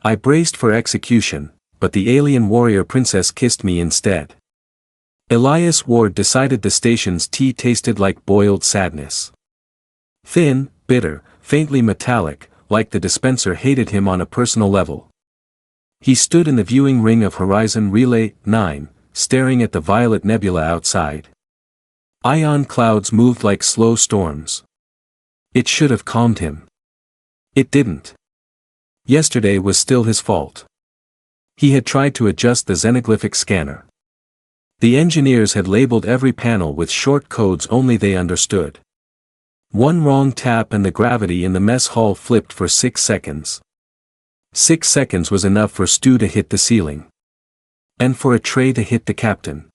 I braced for execution, but the alien warrior princess kissed me instead. Elias Ward decided the station's tea tasted like boiled sadness. Thin, bitter, faintly metallic, like the dispenser hated him on a personal level. He stood in the viewing ring of Horizon Relay 9, staring at the violet nebula outside. Ion clouds moved like slow storms. It should have calmed him. It didn't. Yesterday was still his fault. He had tried to adjust the xenoglyphic scanner. The engineers had labeled every panel with short codes only they understood. One wrong tap and the gravity in the mess hall flipped for 6 seconds. 6 seconds was enough for Stu to hit the ceiling. And for a tray to hit the captain.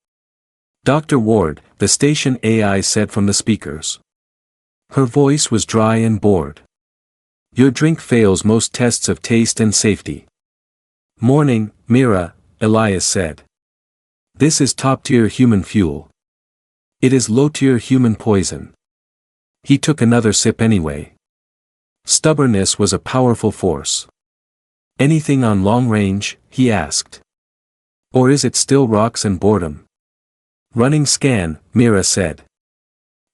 Dr. Ward, the station AI said from the speakers. Her voice was dry and bored. Your drink fails most tests of taste and safety. Morning, Mira, Elias said. This is top-tier human fuel. It is low-tier human poison. He took another sip anyway. Stubbornness was a powerful force. Anything on long range, he asked. Or is it still rocks and boredom? Running scan, Mira said.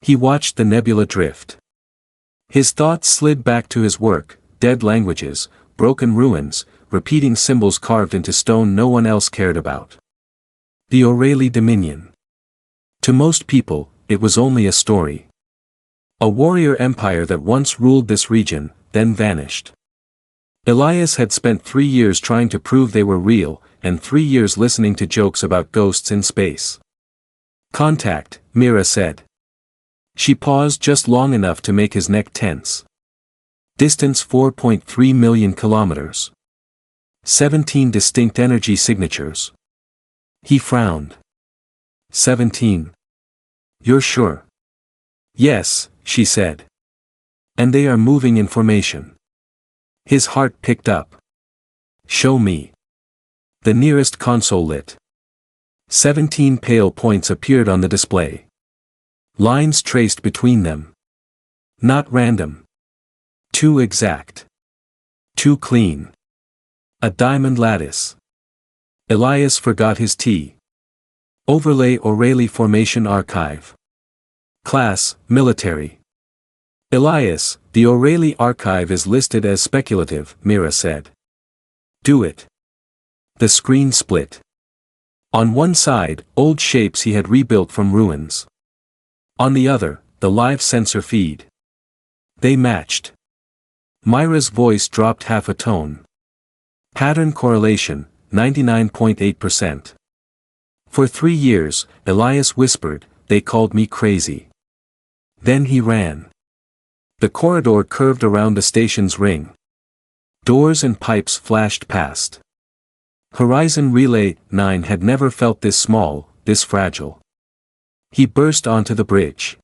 He watched the nebula drift. His thoughts slid back to his work, dead languages, broken ruins, repeating symbols carved into stone no one else cared about. The Aureli Dominion. To most people, it was only a story. A warrior empire that once ruled this region, then vanished. Elias had spent 3 years trying to prove they were real, and 3 years listening to jokes about ghosts in space. Contact, Mira said. She paused just long enough to make his neck tense. Distance 4.3 million kilometers. 17 distinct energy signatures. He frowned. 17. You're sure? Yes, she said. And they are moving information. His heart picked up. Show me. The nearest console lit. 17 pale points appeared on the display. Lines traced between them. Not random. Too exact. Too clean. A diamond lattice. Elias forgot his tea. Overlay Aureli Formation Archive. Class, Military. Elias, the Aureli archive is listed as speculative, Mira said. Do it. The screen split. On one side, old shapes he had rebuilt from ruins. On the other, the live sensor feed. They matched. Myra's voice dropped half a tone. Pattern correlation, 99.8%. For 3 years, Elias whispered, they called me crazy. Then he ran. The corridor curved around the station's ring. Doors and pipes flashed past. Horizon Relay 9 had never felt this small, this fragile. He burst onto the bridge.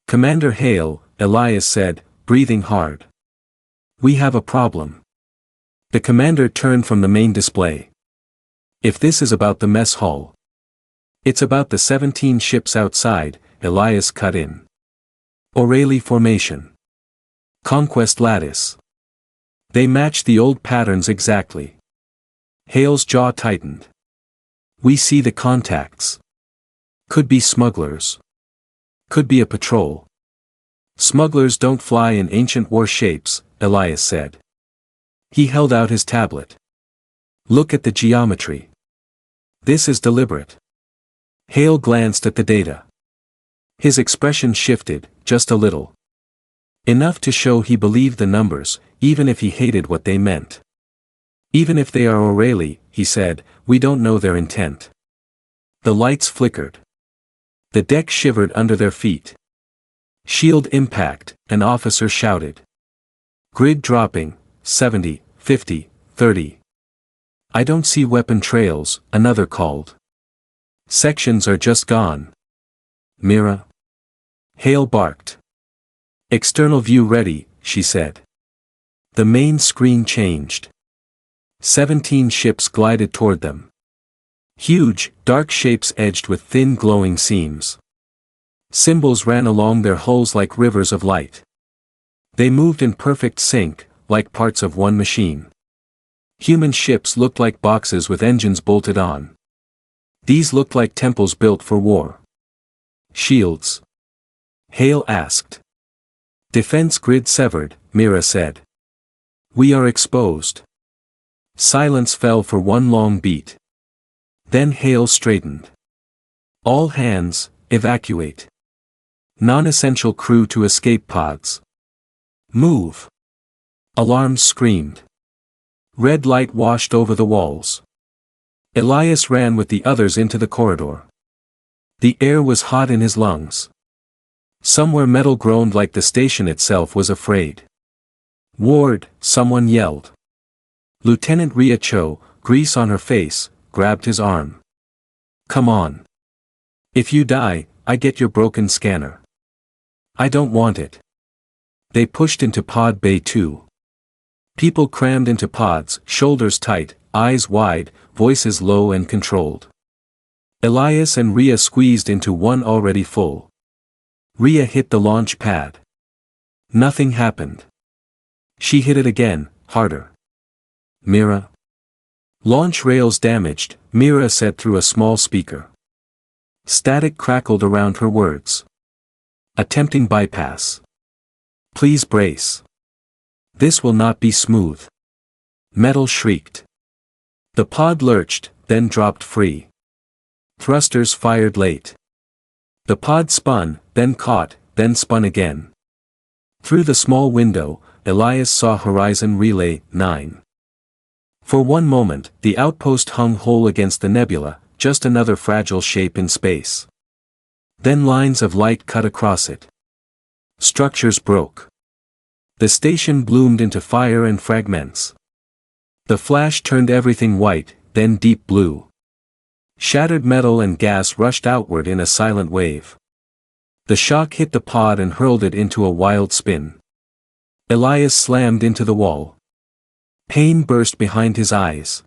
Commander Hale, Elias said, breathing hard. We have a problem. The commander turned from the main display. If this is about the mess hall. It's about the 17 ships outside, Elias cut in. Aureli Formation. Conquest Lattice. They match the old patterns exactly. Hale's jaw tightened. We see the contacts. Could be smugglers. Could be a patrol. Smugglers don't fly in ancient war shapes, Elias said. He held out his tablet. Look at the geometry. This is deliberate. Hale glanced at the data. His expression shifted, just a little. Enough to show he believed the numbers, even if he hated what they meant. Even if they are Aureli, he said, we don't know their intent. The lights flickered. The deck shivered under their feet. Shield impact, an officer shouted. Grid dropping, 70, 50, 30. I don't see weapon trails, another called. Sections are just gone. Mira. Hale barked. External view ready, she said. The main screen changed. 17 ships glided toward them. Huge, dark shapes edged with thin glowing seams. Symbols ran along their hulls like rivers of light. They moved in perfect sync, like parts of one machine. Human ships looked like boxes with engines bolted on. These looked like temples built for war. Shields? Hale asked. Defense grid severed, Mira said. We are exposed. Silence fell for one long beat. Then Hale straightened. All hands, evacuate. Non-essential crew to escape pods. Move. Alarms screamed. Red light washed over the walls. Elias ran with the others into the corridor. The air was hot in his lungs. Somewhere metal groaned like the station itself was afraid. Ward, someone yelled. Lieutenant Ria Cho, grease on her face, grabbed his arm. Come on. If you die, I get your broken scanner. I don't want it. They pushed into Pod Bay 2. People crammed into pods, shoulders tight, eyes wide, voices low and controlled. Elias and Ria squeezed into one already full. Ria hit the launch pad. Nothing happened. She hit it again, harder. Mira? Launch rails damaged, Mira said through a small speaker. Static crackled around her words. Attempting bypass. Please brace. This will not be smooth. Metal shrieked. The pod lurched, then dropped free. Thrusters fired late. The pod spun, then caught, then spun again. Through the small window, Elias saw Horizon Relay 9. For one moment, the outpost hung whole against the nebula, just another fragile shape in space. Then lines of light cut across it. Structures broke. The station bloomed into fire and fragments. The flash turned everything white, then deep blue. Shattered metal and gas rushed outward in a silent wave. The shock hit the pod and hurled it into a wild spin. Elias slammed into the wall. Pain burst behind his eyes.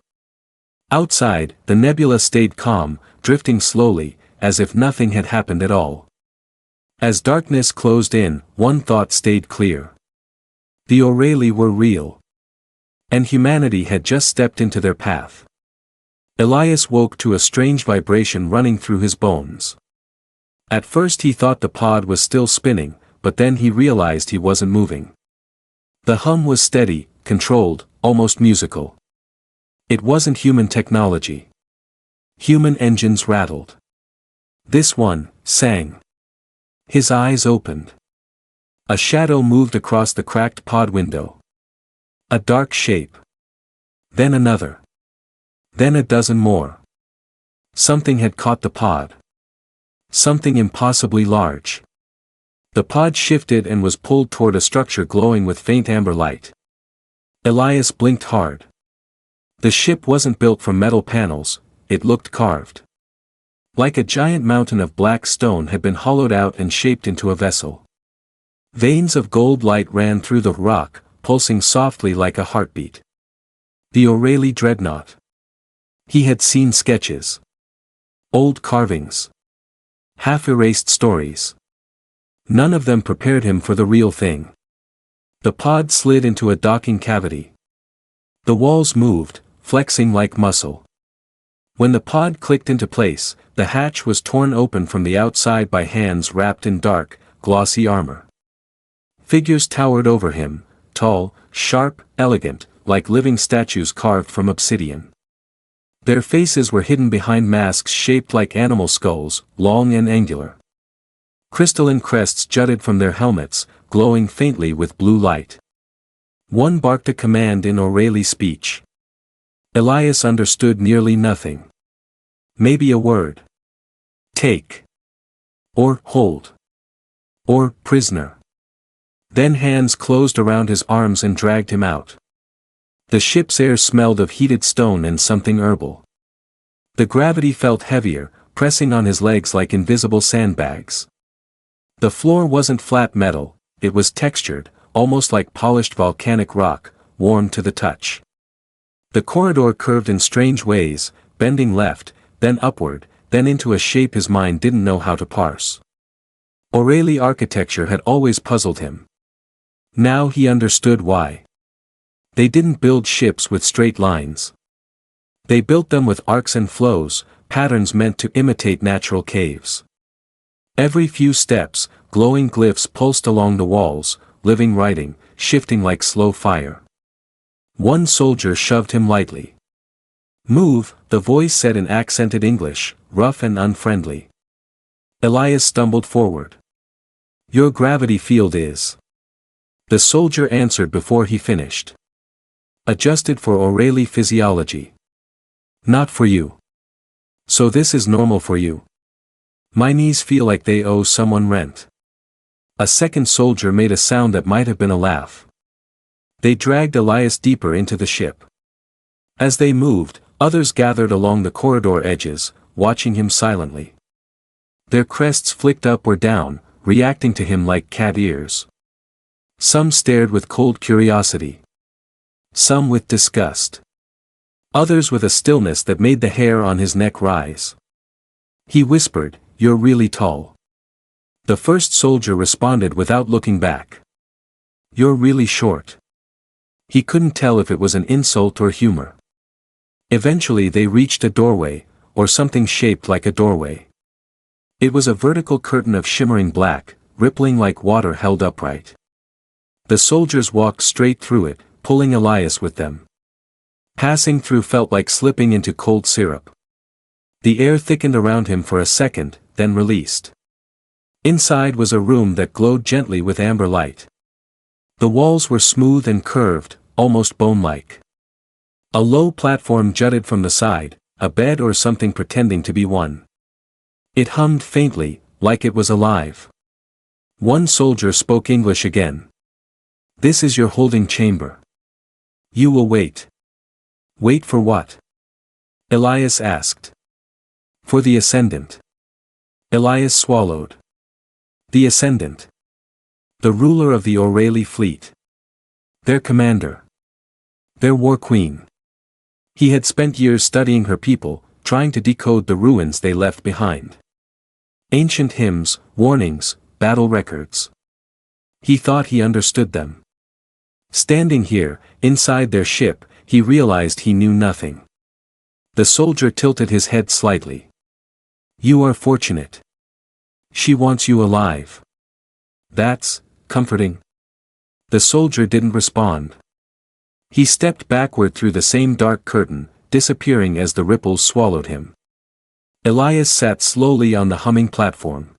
Outside, the nebula stayed calm, drifting slowly, as if nothing had happened at all. As darkness closed in, one thought stayed clear. The Aureli were real. And humanity had just stepped into their path. Elias woke to a strange vibration running through his bones. At first he thought the pod was still spinning, but then he realized he wasn't moving. The hum was steady, controlled, almost musical. It wasn't human technology. Human engines rattled. This one sang. His eyes opened. A shadow moved across the cracked pod window. A dark shape. Then another. Then a dozen more. Something had caught the pod. Something impossibly large. The pod shifted and was pulled toward a structure glowing with faint amber light. Elias blinked hard. The ship wasn't built from metal panels, it looked carved. Like a giant mountain of black stone had been hollowed out and shaped into a vessel. Veins of gold light ran through the rock, pulsing softly like a heartbeat. The Aureli dreadnought. He had seen sketches. Old carvings. Half-erased stories. None of them prepared him for the real thing. The pod slid into a docking cavity. The walls moved, flexing like muscle. When the pod clicked into place, the hatch was torn open from the outside by hands wrapped in dark, glossy armor. Figures towered over him, tall, sharp, elegant, like living statues carved from obsidian. Their faces were hidden behind masks shaped like animal skulls, long and angular. Crystalline crests jutted from their helmets, glowing faintly with blue light. One barked a command in Aureli speech. Elias understood nearly nothing. Maybe a word. Take. Or hold. Or prisoner. Then hands closed around his arms and dragged him out. The ship's air smelled of heated stone and something herbal. The gravity felt heavier, pressing on his legs like invisible sandbags. The floor wasn't flat metal, it was textured, almost like polished volcanic rock, warm to the touch. The corridor curved in strange ways, bending left, then upward, then into a shape his mind didn't know how to parse. Aureli architecture had always puzzled him. Now he understood why. They didn't build ships with straight lines. They built them with arcs and flows, patterns meant to imitate natural caves. Every few steps, glowing glyphs pulsed along the walls, living writing, shifting like slow fire. One soldier shoved him lightly. "Move," the voice said in accented English, rough and unfriendly. Elias stumbled forward. "Your gravity field is." The soldier answered before he finished. "Adjusted for Aureli physiology. Not for you. So this is normal for you?" "My knees feel like they owe someone rent." A second soldier made a sound that might have been a laugh. They dragged Elias deeper into the ship. As they moved, others gathered along the corridor edges, watching him silently. Their crests flicked up or down, reacting to him like cat ears. Some stared with cold curiosity. Some with disgust. Others with a stillness that made the hair on his neck rise. He whispered, "You're really tall." The first soldier responded without looking back. "You're really short." He couldn't tell if it was an insult or humor. Eventually they reached a doorway, or something shaped like a doorway. It was a vertical curtain of shimmering black, rippling like water held upright. The soldiers walked straight through it, pulling Elias with them. Passing through felt like slipping into cold syrup. The air thickened around him for a second, then released. Inside was a room that glowed gently with amber light. The walls were smooth and curved, almost bone-like. A low platform jutted from the side, a bed or something pretending to be one. It hummed faintly, like it was alive. One soldier spoke English again. "This is your holding chamber. You will wait." "Wait for what?" Elias asked. "For the Ascendant." Elias swallowed. The Ascendant. The ruler of the Aureli fleet. Their commander. Their war queen. He had spent years studying her people, trying to decode the ruins they left behind. Ancient hymns, warnings, battle records. He thought he understood them. Standing here, inside their ship, he realized he knew nothing. The soldier tilted his head slightly. "You are fortunate. She wants you alive." "That's comforting." The soldier didn't respond. He stepped backward through the same dark curtain, disappearing as the ripples swallowed him. Elias sat slowly on the humming platform.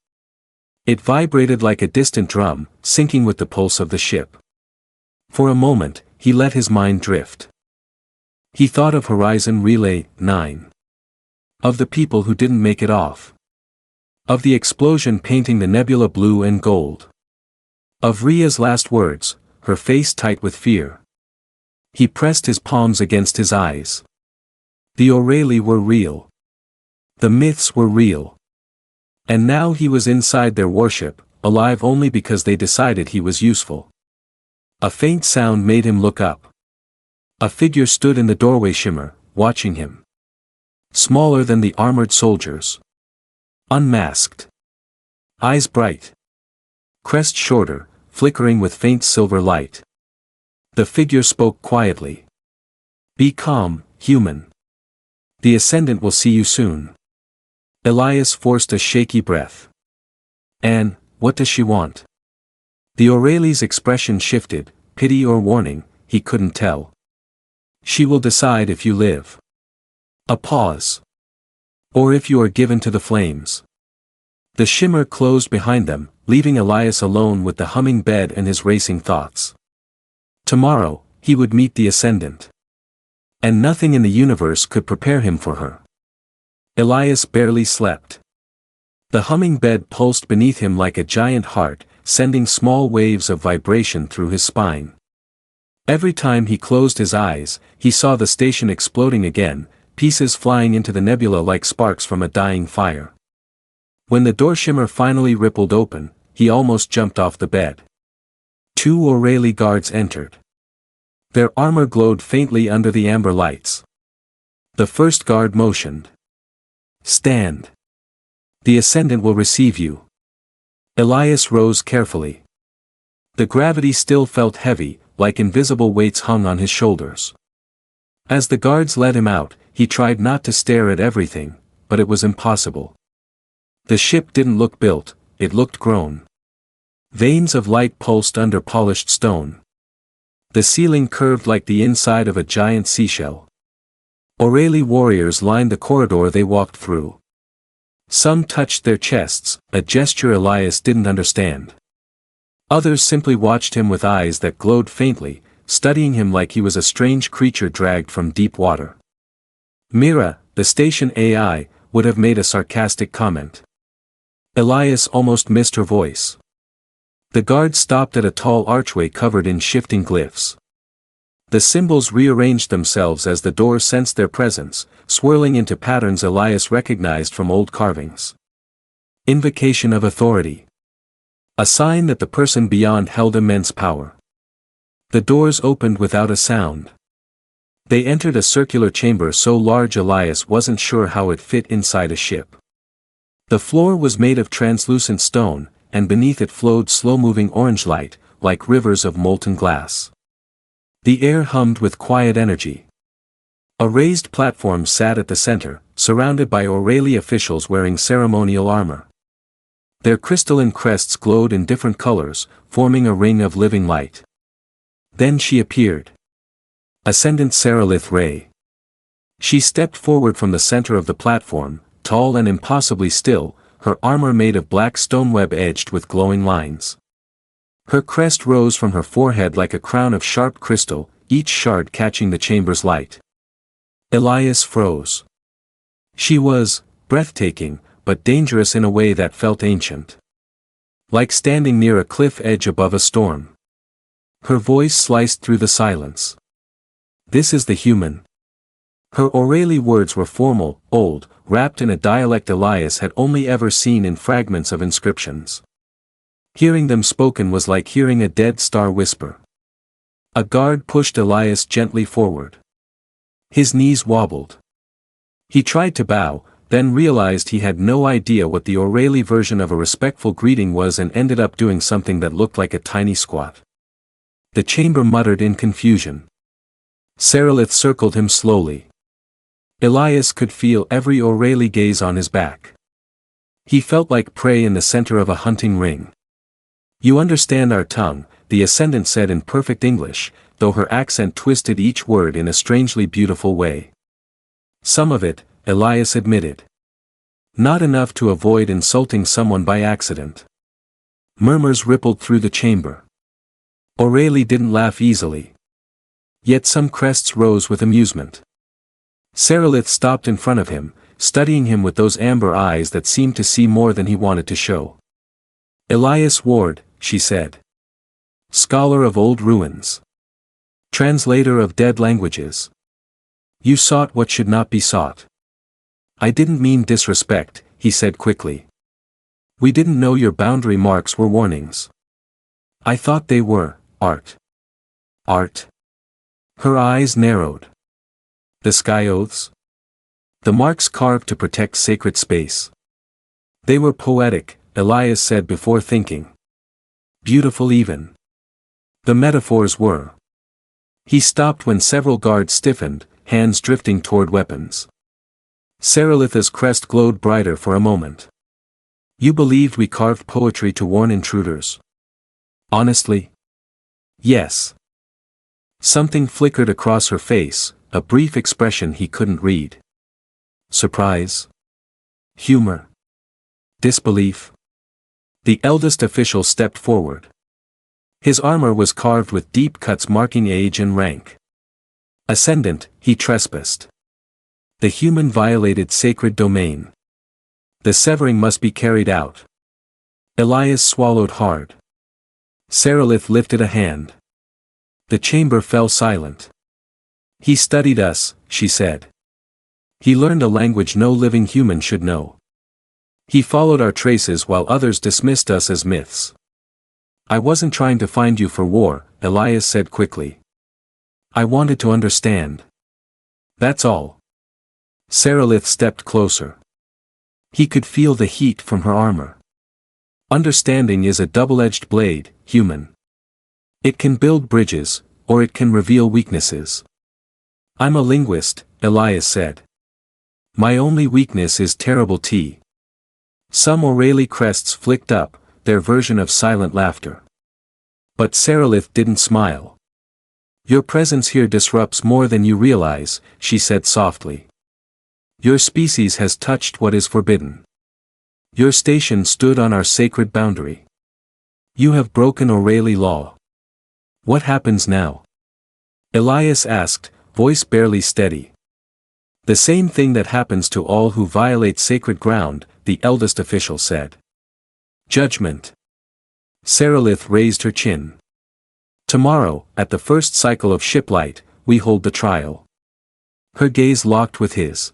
It vibrated like a distant drum, syncing with the pulse of the ship. For a moment, he let his mind drift. He thought of Horizon Relay 9. Of the people who didn't make it off. Of the explosion painting the nebula blue and gold. Of Ria's last words, her face tight with fear. He pressed his palms against his eyes. The Aureli were real. The myths were real. And now he was inside their worship, alive only because they decided he was useful. A faint sound made him look up. A figure stood in the doorway shimmer, watching him. Smaller than the armored soldiers. Unmasked. Eyes bright. Crest shorter, flickering with faint silver light. The figure spoke quietly. "Be calm, human. The Ascendant will see you soon." Elias forced a shaky breath. "And, what does she want?" The Aureli's expression shifted, pity or warning, he couldn't tell. "She will decide if you live." A pause. "Or if you are given to the flames." The shimmer closed behind them, leaving Elias alone with the humming bed and his racing thoughts. Tomorrow, he would meet the Ascendant. And nothing in the universe could prepare him for her. Elias barely slept. The humming bed pulsed beneath him like a giant heart, sending small waves of vibration through his spine. Every time he closed his eyes, he saw the station exploding again, pieces flying into the nebula like sparks from a dying fire. When the door shimmer finally rippled open, he almost jumped off the bed. 2 Aureli guards entered. Their armor glowed faintly under the amber lights. The first guard motioned. "Stand. The Ascendant will receive you." Elias rose carefully. The gravity still felt heavy, like invisible weights hung on his shoulders. As the guards led him out, he tried not to stare at everything, but it was impossible. The ship didn't look built, it looked grown. Veins of light pulsed under polished stone. The ceiling curved like the inside of a giant seashell. Aureli warriors lined the corridor they walked through. Some touched their chests, a gesture Elias didn't understand. Others simply watched him with eyes that glowed faintly, studying him like he was a strange creature dragged from deep water. Mira, the station AI, would have made a sarcastic comment. Elias almost missed her voice. The guard stopped at a tall archway covered in shifting glyphs. The symbols rearranged themselves as the door sensed their presence, swirling into patterns Elias recognized from old carvings. Invocation of authority. A sign that the person beyond held immense power. The doors opened without a sound. They entered a circular chamber so large Elias wasn't sure how it fit inside a ship. The floor was made of translucent stone, and beneath it flowed slow-moving orange light, like rivers of molten glass. The air hummed with quiet energy. A raised platform sat at the center, surrounded by Aureli officials wearing ceremonial armor. Their crystalline crests glowed in different colors, forming a ring of living light. Then she appeared. Ascendant Seralith Ray. She stepped forward from the center of the platform, tall and impossibly still, her armor made of black stoneweb edged with glowing lines. Her crest rose from her forehead like a crown of sharp crystal, each shard catching the chamber's light. Elias froze. She was breathtaking, but dangerous in a way that felt ancient. Like standing near a cliff edge above a storm. Her voice sliced through the silence. This is the human. Her Aureli words were formal, old, wrapped in a dialect Elias had only ever seen in fragments of inscriptions. Hearing them spoken was like hearing a dead star whisper. A guard pushed Elias gently forward. His knees wobbled. He tried to bow, then realized he had no idea what the Aureli version of a respectful greeting was and ended up doing something that looked like a tiny squat. The chamber muttered in confusion. Seralith circled him slowly. Elias could feel every Aureli gaze on his back. He felt like prey in the center of a hunting ring. You understand our tongue, the Ascendant said in perfect English, though her accent twisted each word in a strangely beautiful way. Some of it, Elias admitted. Not enough to avoid insulting someone by accident. Murmurs rippled through the chamber. Aureli didn't laugh easily. Yet some crests rose with amusement. Seralith stopped in front of him, studying him with those amber eyes that seemed to see more than he wanted to show. Elias Ward, she said. Scholar of old ruins. Translator of dead languages. You sought what should not be sought. I didn't mean disrespect, he said quickly. We didn't know your boundary marks were warnings. I thought they were, art. Art? Her eyes narrowed. The sky oaths? The marks carved to protect sacred space. They were poetic, Elias said before thinking. Beautiful even. The metaphors were. He stopped when several guards stiffened, hands drifting toward weapons. Seralith's crest glowed brighter for a moment. You believed we carved poetry to warn intruders? Honestly? Yes. Something flickered across her face, a brief expression he couldn't read. Surprise? Humor? Disbelief? The eldest official stepped forward. His armor was carved with deep cuts marking age and rank. Ascendant, he trespassed. The human violated sacred domain. The severing must be carried out. Elias swallowed hard. Seralith lifted a hand. The chamber fell silent. He studied us, she said. He learned a language no living human should know. He followed our traces while others dismissed us as myths. I wasn't trying to find you for war, Elias said quickly. I wanted to understand. That's all. Seralith stepped closer. He could feel the heat from her armor. Understanding is a double-edged blade, human. It can build bridges, or it can reveal weaknesses. I'm a linguist, Elias said. My only weakness is terrible tea. Some Aureli crests flicked up, their version of silent laughter. But Seralith didn't smile. Your presence here disrupts more than you realize, she said softly. Your species has touched what is forbidden. Your station stood on our sacred boundary. You have broken Aureli law. What happens now? Elias asked, voice barely steady. The same thing that happens to all who violate sacred ground, the eldest official said. Judgment. Seralith raised her chin. Tomorrow, at the first cycle of shiplight, we hold the trial. Her gaze locked with his.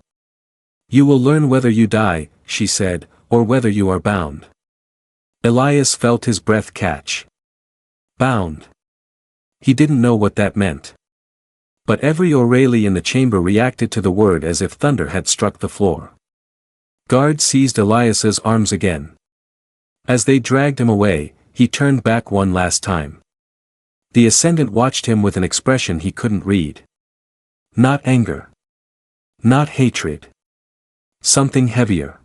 You will learn whether you die, she said, or whether you are bound. Elias felt his breath catch. Bound. He didn't know what that meant. But every Aureli in the chamber reacted to the word as if thunder had struck the floor. Guards seized Elias's arms again. As they dragged him away, he turned back one last time. The ascendant watched him with an expression he couldn't read. Not anger. Not hatred. Something heavier.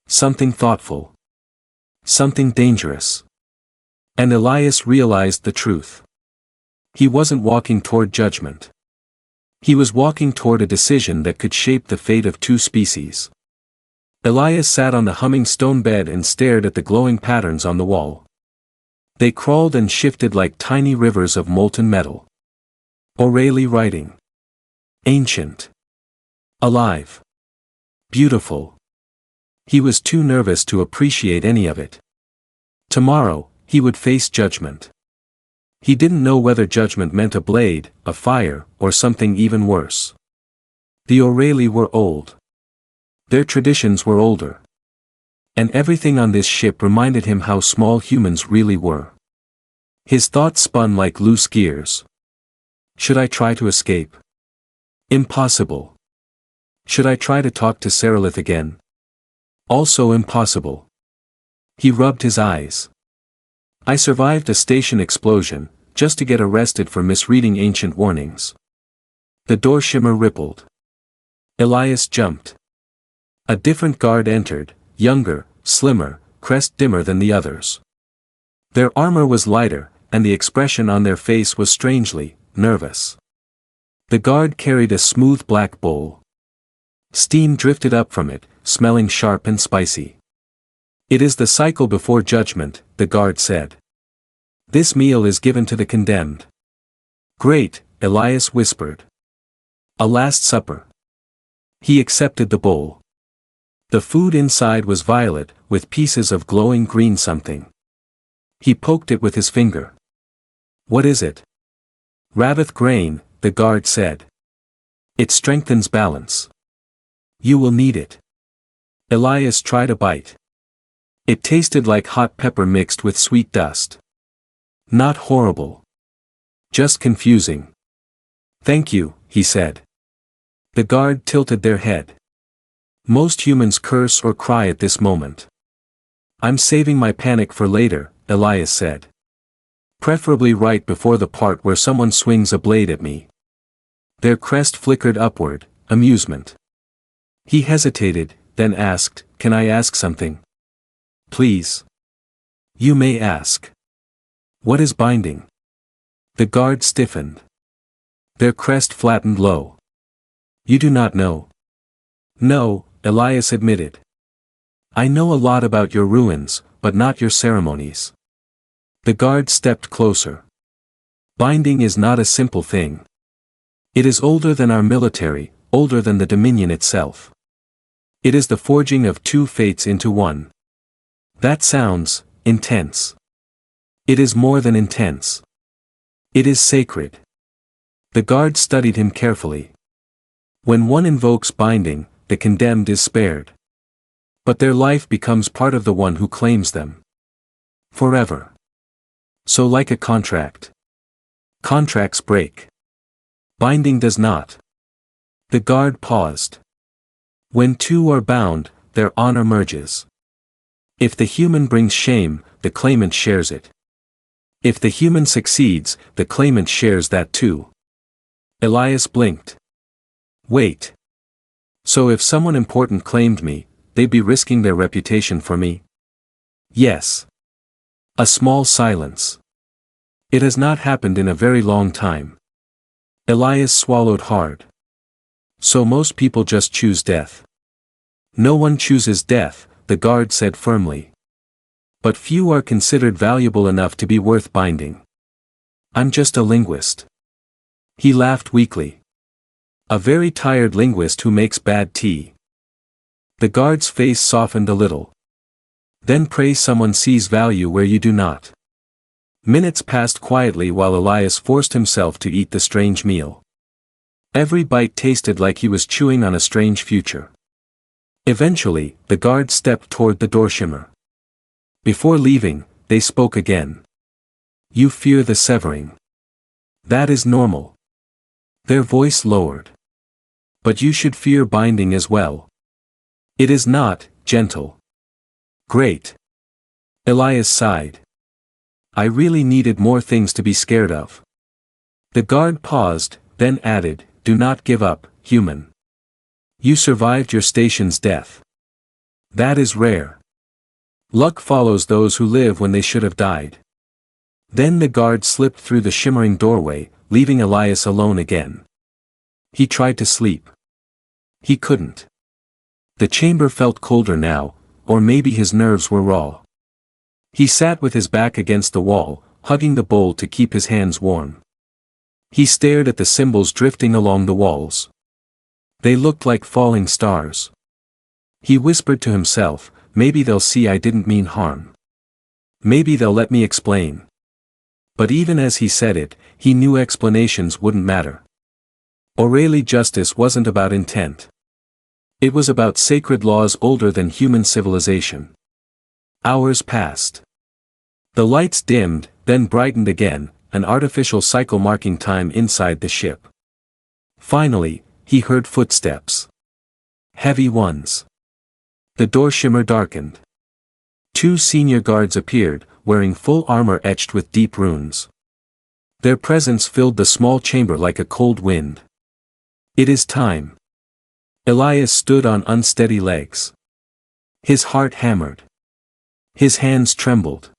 Something thoughtful. Something dangerous. And Elias realized the truth. He wasn't walking toward judgment. He was walking toward a decision that could shape the fate of two species. Elias sat on the humming stone bed and stared at the glowing patterns on the wall. They crawled and shifted like tiny rivers of molten metal. Aureli writing. Ancient. Alive. Beautiful. He was too nervous to appreciate any of it. Tomorrow, he would face judgment. He didn't know whether judgment meant a blade, a fire, or something even worse. The Aureli were old. Their traditions were older. And everything on this ship reminded him how small humans really were. His thoughts spun like loose gears. Should I try to escape? Impossible. Should I try to talk to Seralith again? Also impossible. He rubbed his eyes. I survived a station explosion, just to get arrested for misreading ancient warnings. The door shimmer rippled. Elias jumped. A different guard entered, younger, slimmer, crest dimmer than the others. Their armor was lighter, and the expression on their face was strangely nervous. The guard carried a smooth black bowl. Steam drifted up from it, smelling sharp and spicy. It is the cycle before judgment, the guard said. This meal is given to the condemned. Great, Elias whispered. A last supper. He accepted the bowl. The food inside was violet, with pieces of glowing green something. He poked it with his finger. What is it? Rabith grain, the guard said. It strengthens balance. You will need it. Elias tried a bite. It tasted like hot pepper mixed with sweet dust. Not horrible. Just confusing. Thank you, he said. The guard tilted their head. Most humans curse or cry at this moment. I'm saving my panic for later, Elias said. Preferably right before the part where someone swings a blade at me. Their crest flickered upward, amusement. He hesitated, then asked, Can I ask something? Please. You may ask. What is binding? The guard stiffened. Their crest flattened low. You do not know. No, Elias admitted. I know a lot about your ruins, but not your ceremonies. The guard stepped closer. Binding is not a simple thing. It is older than our military, older than the Dominion itself. It is the forging of two fates into one. That sounds intense. It is more than intense. It is sacred. The guard studied him carefully. When one invokes binding, the condemned is spared. But their life becomes part of the one who claims them. Forever. So like a contract. Contracts break. Binding does not. The guard paused. When two are bound, their honor merges. If the human brings shame, the claimant shares it. If the human succeeds, the claimant shares that too. Elias blinked. Wait. So if someone important claimed me, they'd be risking their reputation for me? Yes. A small silence. It has not happened in a very long time. Elias swallowed hard. So most people just choose death. No one chooses death, the guard said firmly. But few are considered valuable enough to be worth binding. I'm just a linguist. He laughed weakly. A very tired linguist who makes bad tea. The guard's face softened a little. Then pray someone sees value where you do not. Minutes passed quietly while Elias forced himself to eat the strange meal. Every bite tasted like he was chewing on a strange future. Eventually, the guard stepped toward the door shimmer. Before leaving, they spoke again. You fear the severing. That is normal. Their voice lowered. But you should fear binding as well. It is not, gentle. Great. Elias sighed. I really needed more things to be scared of. The guard paused, then added, do not give up, human. You survived your station's death. That is rare. Luck follows those who live when they should have died. Then the guard slipped through the shimmering doorway, leaving Elias alone again. He tried to sleep. He couldn't. The chamber felt colder now, or maybe his nerves were raw. He sat with his back against the wall, hugging the bowl to keep his hands warm. He stared at the symbols drifting along the walls. They looked like falling stars. He whispered to himself, maybe they'll see I didn't mean harm. Maybe they'll let me explain. But even as he said it, he knew explanations wouldn't matter. Aureli justice wasn't about intent. It was about sacred laws older than human civilization. Hours passed. The lights dimmed, then brightened again, an artificial cycle marking time inside the ship. Finally, he heard footsteps. Heavy ones. The door shimmer darkened. 2 senior guards appeared, wearing full armor etched with deep runes. Their presence filled the small chamber like a cold wind. It is time. Elias stood on unsteady legs. His heart hammered. His hands trembled.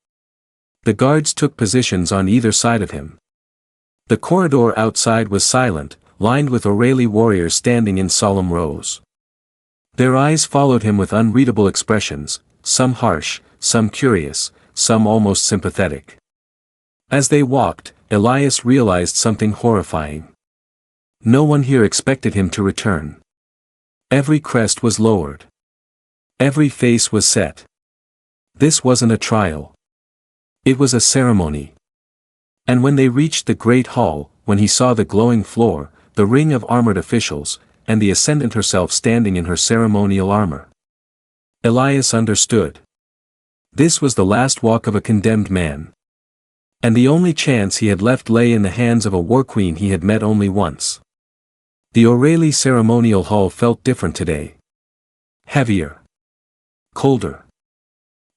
The guards took positions on either side of him. The corridor outside was silent, lined with Aureli warriors standing in solemn rows. Their eyes followed him with unreadable expressions, some harsh, some curious, some almost sympathetic. As they walked, Elias realized something horrifying. No one here expected him to return. Every crest was lowered. Every face was set. This wasn't a trial. It was a ceremony. And when they reached the great hall, when he saw the glowing floor, the ring of armored officials, and the Ascendant herself standing in her ceremonial armor, Elias understood. This was the last walk of a condemned man. And the only chance he had left lay in the hands of a war queen he had met only once. The Aureli ceremonial hall felt different today. Heavier. Colder.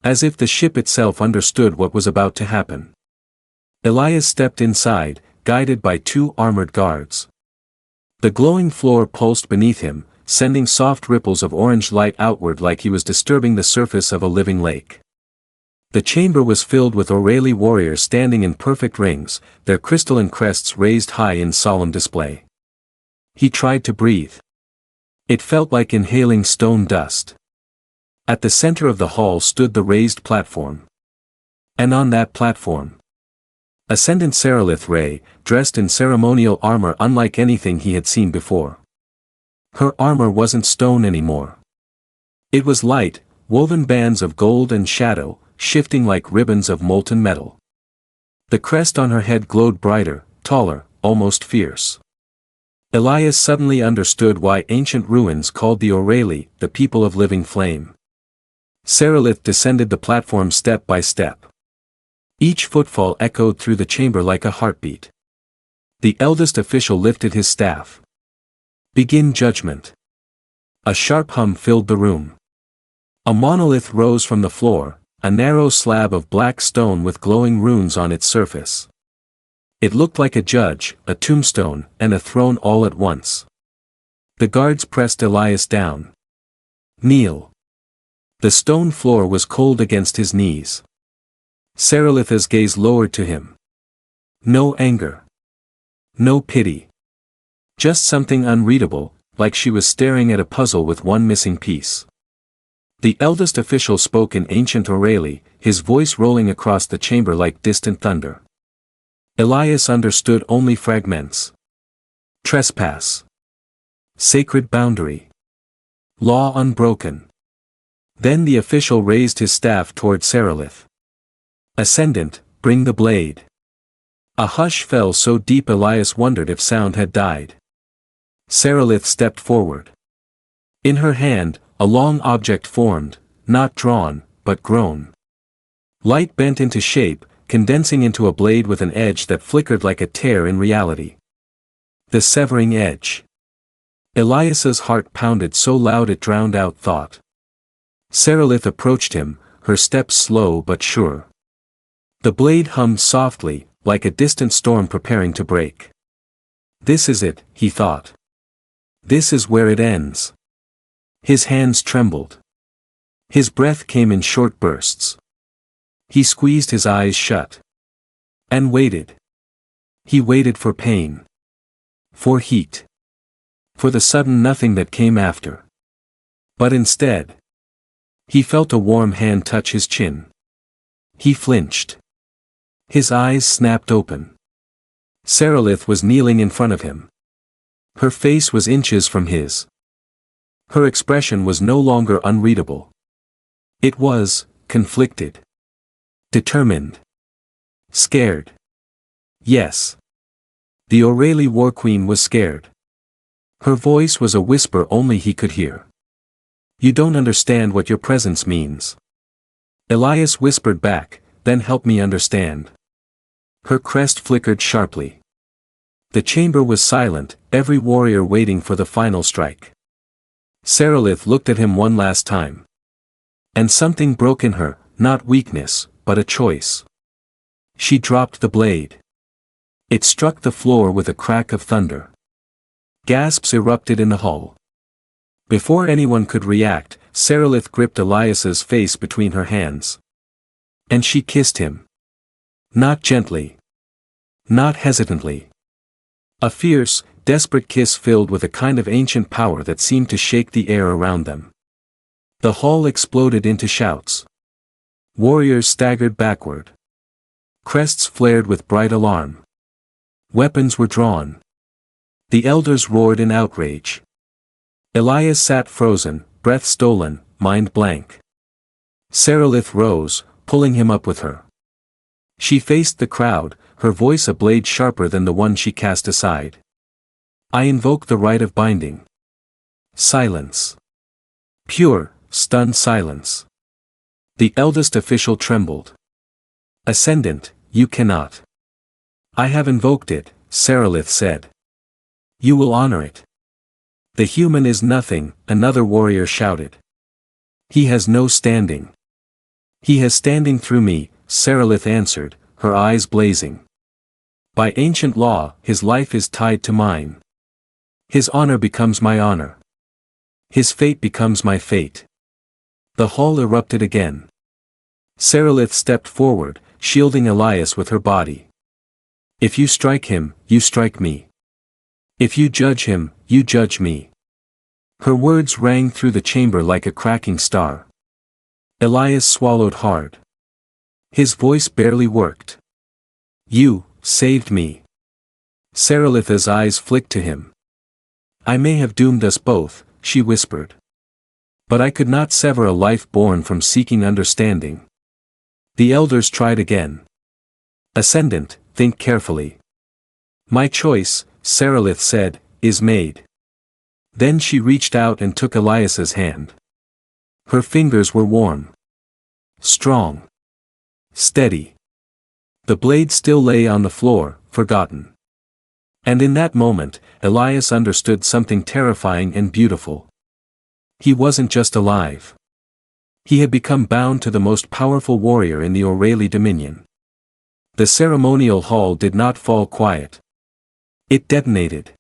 As if the ship itself understood what was about to happen. Elias stepped inside, guided by 2 armored guards. The glowing floor pulsed beneath him, sending soft ripples of orange light outward like he was disturbing the surface of a living lake. The chamber was filled with Aureli warriors standing in perfect rings, their crystalline crests raised high in solemn display. He tried to breathe. It felt like inhaling stone dust. At the center of the hall stood the raised platform. And on that platform, Ascendant Seralith Ray, dressed in ceremonial armor unlike anything he had seen before. Her armor wasn't stone anymore. It was light, woven bands of gold and shadow, shifting like ribbons of molten metal. The crest on her head glowed brighter, taller, almost fierce. Elias suddenly understood why ancient ruins called the Aureli the people of living flame. Seralith descended the platform step by step. Each footfall echoed through the chamber like a heartbeat. The eldest official lifted his staff. Begin judgment. A sharp hum filled the room. A monolith rose from the floor, a narrow slab of black stone with glowing runes on its surface. It looked like a judge, a tombstone, and a throne all at once. The guards pressed Elias down. Kneel. The stone floor was cold against his knees. Saralitha's gaze lowered to him. No anger. No pity. Just something unreadable, like she was staring at a puzzle with one missing piece. The eldest official spoke in ancient Aureli, his voice rolling across the chamber like distant thunder. Elias understood only fragments. Trespass. Sacred boundary. Law unbroken. Then the official raised his staff toward Saralith. Ascendant, bring the blade. A hush fell so deep Elias wondered if sound had died. Saralith stepped forward. In her hand, a long object formed, not drawn, but grown. Light bent into shape, condensing into a blade with an edge that flickered like a tear in reality. The severing edge. Elias's heart pounded so loud it drowned out thought. Saralith approached him, her steps slow but sure. The blade hummed softly, like a distant storm preparing to break. This is it, he thought. This is where it ends. His hands trembled. His breath came in short bursts. He squeezed his eyes shut. And waited. He waited for pain. For heat. For the sudden nothing that came after. But instead, he felt a warm hand touch his chin. He flinched. His eyes snapped open. Saralith was kneeling in front of him. Her face was inches from his. Her expression was no longer unreadable. It was conflicted. Determined. Scared. Yes. The Aureli war queen was scared. Her voice was a whisper only he could hear. You don't understand what your presence means. Elias whispered back, then help me understand. Her crest flickered sharply. The chamber was silent, every warrior waiting for the final strike. Saralith looked at him one last time. And something broke in her, not weakness, but a choice. She dropped the blade. It struck the floor with a crack of thunder. Gasps erupted in the hall. Before anyone could react, Saralith gripped Elias's face between her hands. And she kissed him. Not gently. Not hesitantly. A fierce, desperate kiss filled with a kind of ancient power that seemed to shake the air around them. The hall exploded into shouts. Warriors staggered backward. Crests flared with bright alarm. Weapons were drawn. The elders roared in outrage. Elias sat frozen, breath stolen, mind blank. Saralith rose, pulling him up with her. She faced the crowd, her voice a blade sharper than the one she cast aside. I invoke the right of binding. Silence. Pure, stunned silence. The eldest official trembled. Ascendant, you cannot. I have invoked it, Saralith said. You will honor it. The human is nothing, another warrior shouted. He has no standing. He has standing through me, Saralith answered, her eyes blazing. By ancient law, his life is tied to mine. His honor becomes my honor. His fate becomes my fate. The hall erupted again. Saralith stepped forward, shielding Elias with her body. If you strike him, you strike me. If you judge him, you judge me. Her words rang through the chamber like a cracking star. Elias swallowed hard. His voice barely worked. You saved me. Saralitha's eyes flicked to him. I may have doomed us both, she whispered. But I could not sever a life born from seeking understanding. The elders tried again. Ascendant, think carefully. My choice, Saralith said, is made. Then she reached out and took Elias's hand. Her fingers were warm. Strong. Steady. The blade still lay on the floor, forgotten. And in that moment, Elias understood something terrifying and beautiful. He wasn't just alive. He had become bound to the most powerful warrior in the Aureli dominion. The ceremonial hall did not fall quiet. It detonated.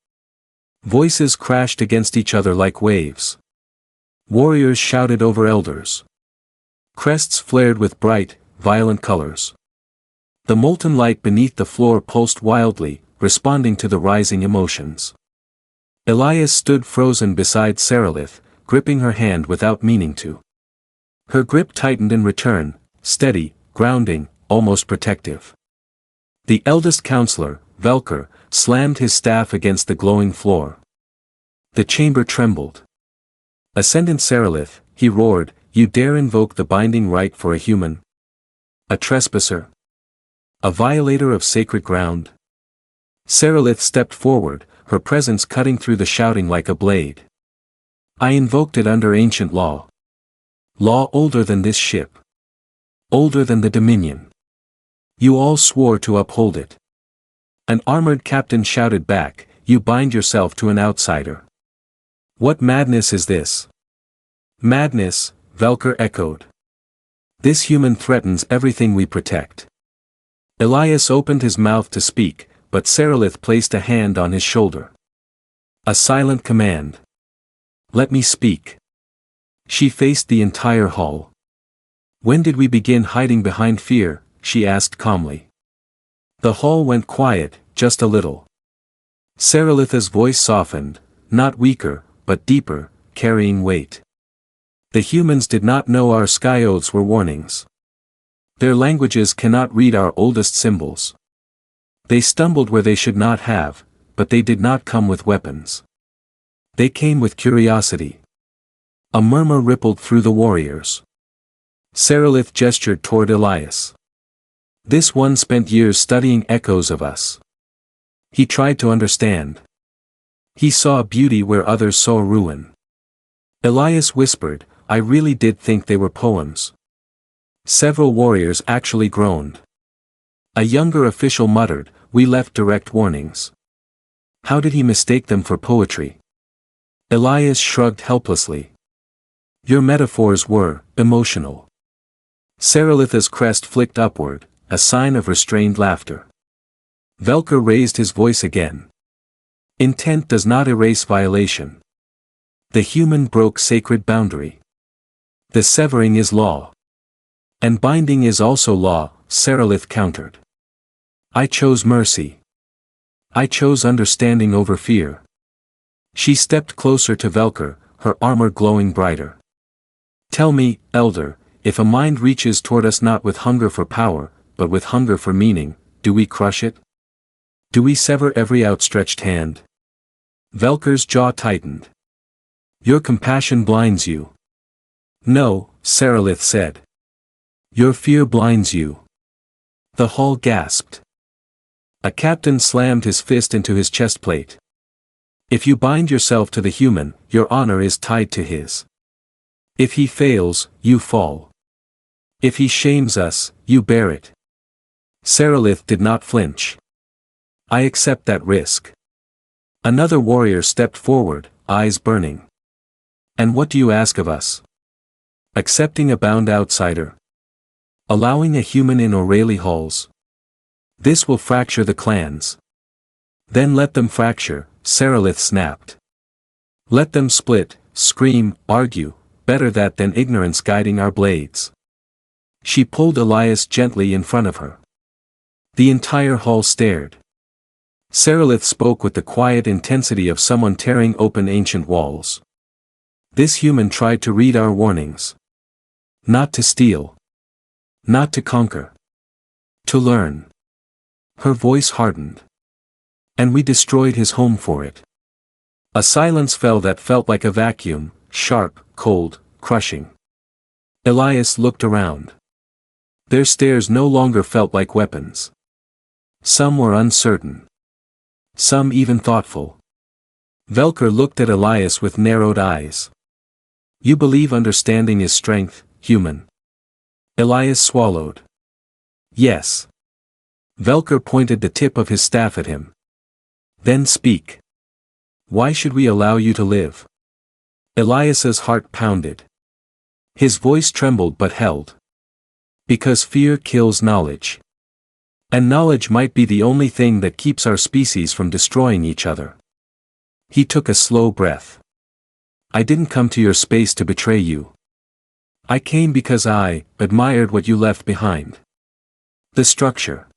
Voices crashed against each other like waves. Warriors shouted over elders. Crests flared with bright, violent colors. The molten light beneath the floor pulsed wildly, responding to the rising emotions. Elias stood frozen beside Serelith, gripping her hand without meaning to. Her grip tightened in return, steady, grounding, almost protective. The eldest counselor, Velker, slammed his staff against the glowing floor. The chamber trembled. "Ascendant Serelith," he roared, "you dare invoke the binding right for a human? A trespasser? A violator of sacred ground?" Serelith stepped forward, her presence cutting through the shouting like a blade. "I invoked it under ancient law. Law older than this ship. Older than the Dominion. You all swore to uphold it." An armored captain shouted back, "You bind yourself to an outsider. What madness is this?" "Madness," Velker echoed. "This human threatens everything we protect." Elias opened his mouth to speak, but Serelith placed a hand on his shoulder. A silent command. "Let me speak." She faced the entire hall. "When did we begin hiding behind fear?" she asked calmly. The hall went quiet, just a little. Serelith's voice softened, not weaker, but deeper, carrying weight. "The humans did not know our sky oaths were warnings. Their languages cannot read our oldest symbols. They stumbled where they should not have, but they did not come with weapons. They came with curiosity." A murmur rippled through the warriors. Serelith gestured toward Elias. "This one spent years studying echoes of us. He tried to understand. He saw beauty where others saw ruin." Elias whispered, "I really did think they were poems." Several warriors actually groaned. A younger official muttered, "We left direct warnings. How did he mistake them for poetry?" Elias shrugged helplessly. "Your metaphors were emotional." Serelith's crest flicked upward, a sign of restrained laughter. Velker raised his voice again. "Intent does not erase violation. The human broke sacred boundary. The severing is law. And binding is also law," Serelith countered. "I chose mercy. I chose understanding over fear." She stepped closer to Velker, her armor glowing brighter. "Tell me, Elder, if a mind reaches toward us not with hunger for power, but with hunger for meaning, do we crush it? Do we sever every outstretched hand?" Velker's jaw tightened. "Your compassion blinds you." "No," Serelith said. "Your fear blinds you." The hall gasped. A captain slammed his fist into his chestplate. "If you bind yourself to the human, your honor is tied to his. If he fails, you fall. If he shames us, you bear it." Serelith did not flinch. "I accept that risk." Another warrior stepped forward, eyes burning. "And what do you ask of us?" "Accepting a bound outsider. Allowing a human in Aureli halls. This will fracture the clans." "Then let them fracture," Serelith snapped. "Let them split, scream, argue, better that than ignorance guiding our blades." She pulled Elias gently in front of her. The entire hall stared. Serelith spoke with the quiet intensity of someone tearing open ancient walls. "This human tried to read our warnings. Not to steal. Not to conquer. To learn." Her voice hardened. "And we destroyed his home for it." A silence fell that felt like a vacuum, sharp, cold, crushing. Elias looked around. Their stares no longer felt like weapons. Some were uncertain. Some even thoughtful. Velker looked at Elias with narrowed eyes. "You believe understanding is strength, human?" Elias swallowed. "Yes." Velker pointed the tip of his staff at him. "Then speak. Why should we allow you to live?" Elias's heart pounded. His voice trembled but held. Because fear kills knowledge. And knowledge might be the only thing that keeps our species from destroying each other. He took a slow breath. I didn't come to your space to betray you. I came because I admired what you left behind. The structure.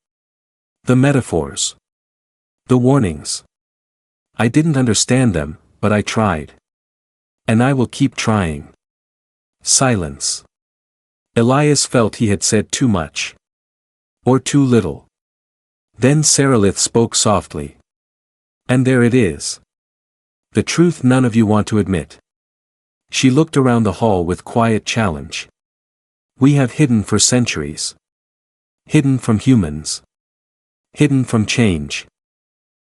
The metaphors. The warnings. I didn't understand them, but I tried. And I will keep trying. Silence. Elias felt he had said too much. Or too little. Then Saralith spoke softly. And there it is. The truth none of you want to admit. She looked around the hall with quiet challenge. We have hidden for centuries. Hidden from humans. Hidden from change.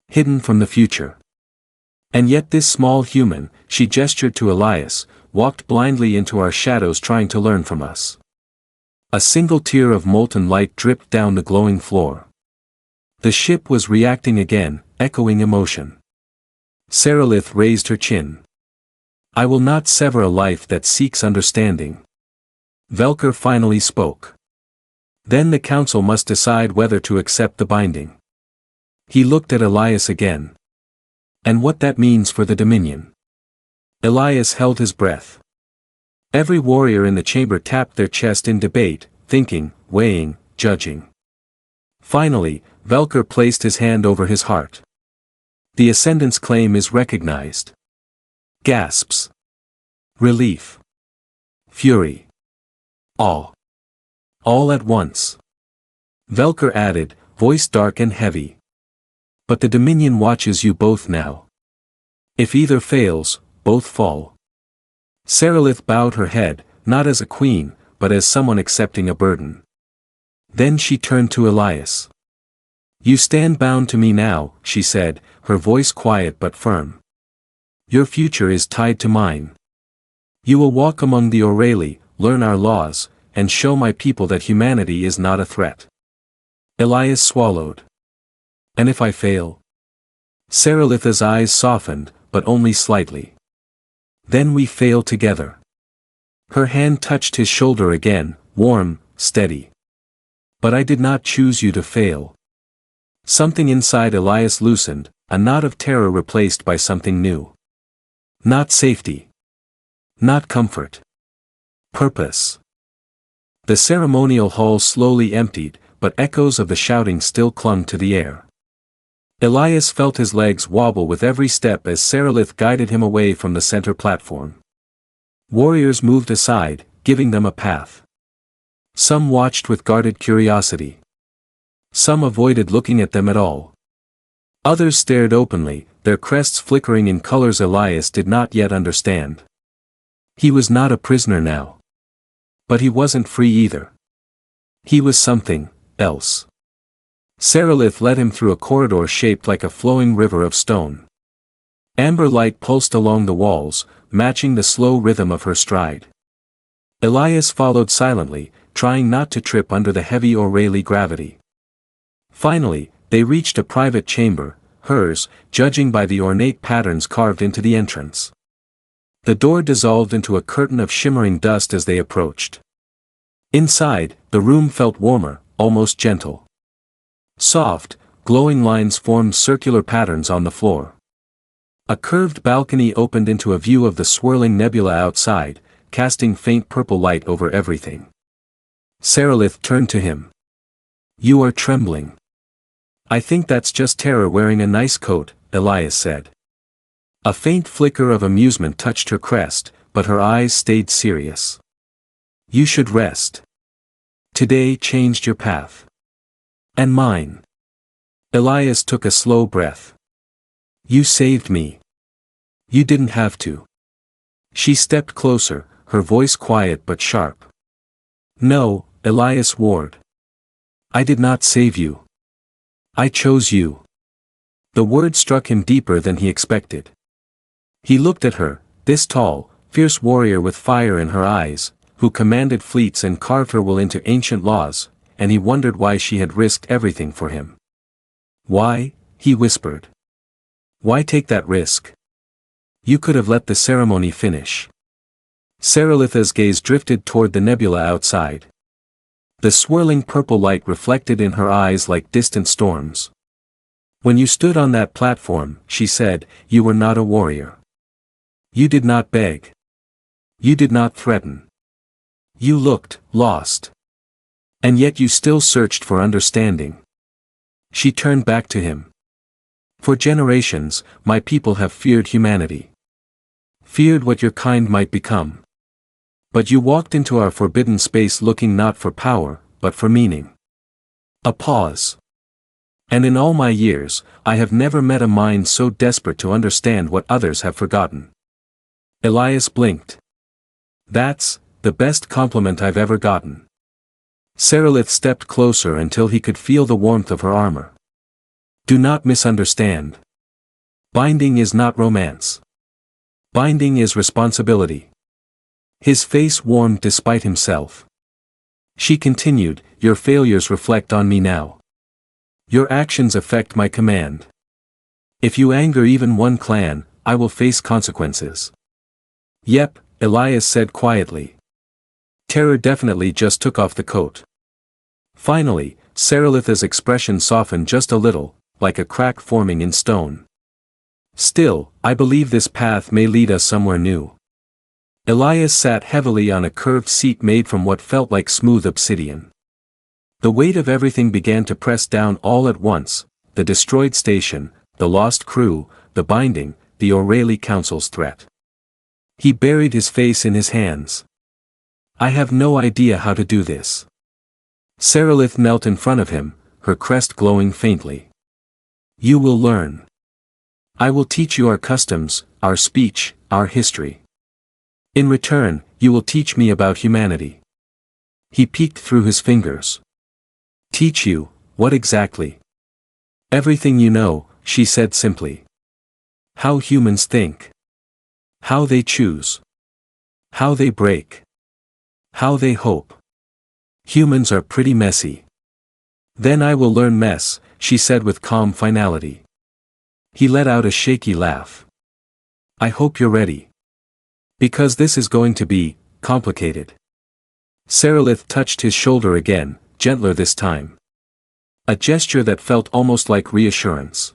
Hidden from the future. And yet this small human, she gestured to Elias, walked blindly into our shadows trying to learn from us. A single tear of molten light dripped down the glowing floor. The ship was reacting again, echoing emotion. Saralith raised her chin. I will not sever a life that seeks understanding. Velker finally spoke. Then the council must decide whether to accept the binding. He looked at Elias again. And what that means for the Dominion. Elias held his breath. Every warrior in the chamber tapped their chest in debate, thinking, weighing, judging. Finally, Velker placed his hand over his heart. The Ascendant's claim is recognized. Gasps. Relief. Fury. Awe. All at once. Velker added, voice dark and heavy. But the Dominion watches you both now. If either fails, both fall. Saralith bowed her head, not as a queen, but as someone accepting a burden. Then she turned to Elias. You stand bound to me now, she said, her voice quiet but firm. Your future is tied to mine. You will walk among the Aureli, learn our laws, and show my people that humanity is not a threat. Elias swallowed. And if I fail? Saralith's eyes softened, but only slightly. Then we fail together. Her hand touched his shoulder again, warm, steady. But I did not choose you to fail. Something inside Elias loosened, a knot of terror replaced by something new. Not safety. Not comfort. Purpose. The ceremonial hall slowly emptied, but echoes of the shouting still clung to the air. Elias felt his legs wobble with every step as Saralith guided him away from the center platform. Warriors moved aside, giving them a path. Some watched with guarded curiosity. Some avoided looking at them at all. Others stared openly, their crests flickering in colors Elias did not yet understand. He was not a prisoner now. But he wasn't free either. He was something else. Saralith led him through a corridor shaped like a flowing river of stone. Amber light pulsed along the walls, matching the slow rhythm of her stride. Elias followed silently, trying not to trip under the heavy Aureli gravity. Finally, they reached a private chamber, hers, judging by the ornate patterns carved into the entrance. The door dissolved into a curtain of shimmering dust as they approached. Inside, the room felt warmer, almost gentle. Soft, glowing lines formed circular patterns on the floor. A curved balcony opened into a view of the swirling nebula outside, casting faint purple light over everything. Saralith turned to him. You are trembling. I think that's just terror wearing a nice coat, Elias said. A faint flicker of amusement touched her crest, but her eyes stayed serious. You should rest. Today changed your path. And mine. Elias took a slow breath. You saved me. You didn't have to. She stepped closer, her voice quiet but sharp. No, Elias Ward. I did not save you. I chose you. The word struck him deeper than he expected. He looked at her, this tall, fierce warrior with fire in her eyes, who commanded fleets and carved her will into ancient laws, and he wondered why she had risked everything for him. Why, he whispered. Why take that risk? You could have let the ceremony finish. Saralitha's gaze drifted toward the nebula outside. The swirling purple light reflected in her eyes like distant storms. When you stood on that platform, she said, you were not a warrior. You did not beg. You did not threaten. You looked lost. And yet you still searched for understanding. She turned back to him. For generations, my people have feared humanity. Feared what your kind might become. But you walked into our forbidden space looking not for power, but for meaning. A pause. And in all my years, I have never met a mind so desperate to understand what others have forgotten. Elias blinked. That's the best compliment I've ever gotten. Saralith stepped closer until he could feel the warmth of her armor. Do not misunderstand. Binding is not romance. Binding is responsibility. His face warmed despite himself. She continued, your failures reflect on me now. Your actions affect my command. If you anger even one clan, I will face consequences. Yep, Elias said quietly. Terror definitely just took off the coat. Finally, Saralitha's expression softened just a little, like a crack forming in stone. Still, I believe this path may lead us somewhere new. Elias sat heavily on a curved seat made from what felt like smooth obsidian. The weight of everything began to press down all at once, the destroyed station, the lost crew, the binding, the Aureli Council's threat. He buried his face in his hands. I have no idea how to do this. Saralith knelt in front of him, her crest glowing faintly. You will learn. I will teach you our customs, our speech, our history. In return, you will teach me about humanity. He peeked through his fingers. Teach you, what exactly? Everything you know, she said simply. How humans think. How they choose. How they break. How they hope. Humans are pretty messy. Then I will learn mess, she said with calm finality. He let out a shaky laugh. I hope you're ready. Because this is going to be complicated. Saralith touched his shoulder again, gentler this time. A gesture that felt almost like reassurance.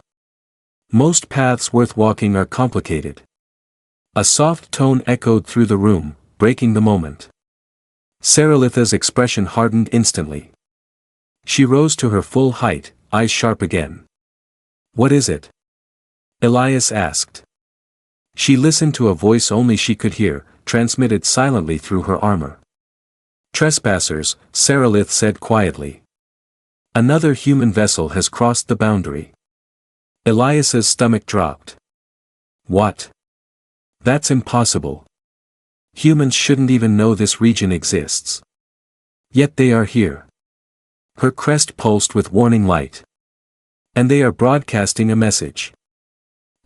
Most paths worth walking are complicated. A soft tone echoed through the room, breaking the moment. Saralitha's expression hardened instantly. She rose to her full height, eyes sharp again. What is it? Elias asked. She listened to a voice only she could hear, transmitted silently through her armor. Trespassers, Saralith said quietly. Another human vessel has crossed the boundary. Elias's stomach dropped. What? That's impossible. Humans shouldn't even know this region exists. Yet they are here. Her crest pulsed with warning light. And they are broadcasting a message.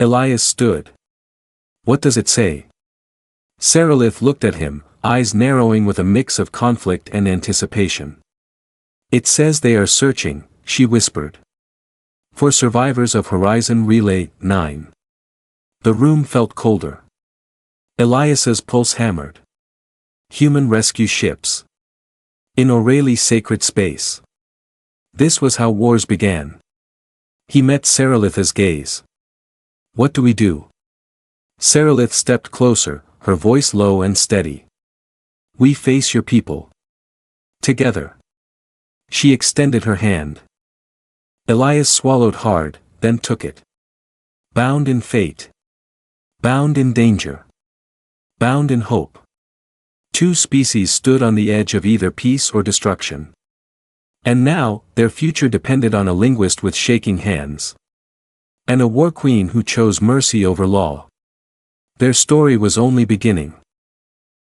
Elias stood. What does it say? Saralith looked at him, eyes narrowing with a mix of conflict and anticipation. It says they are searching, she whispered. For survivors of Horizon Relay 9. The room felt colder. Elias's pulse hammered. Human rescue ships. In Aureli sacred space. This was how wars began. He met Saralitha's gaze. What do we do? Saralith stepped closer, her voice low and steady. We face your people. Together. She extended her hand. Elias swallowed hard, then took it. Bound in fate. Bound in danger. Bound in hope. Two species stood on the edge of either peace or destruction. And now, their future depended on a linguist with shaking hands. And a war queen who chose mercy over law. Their story was only beginning.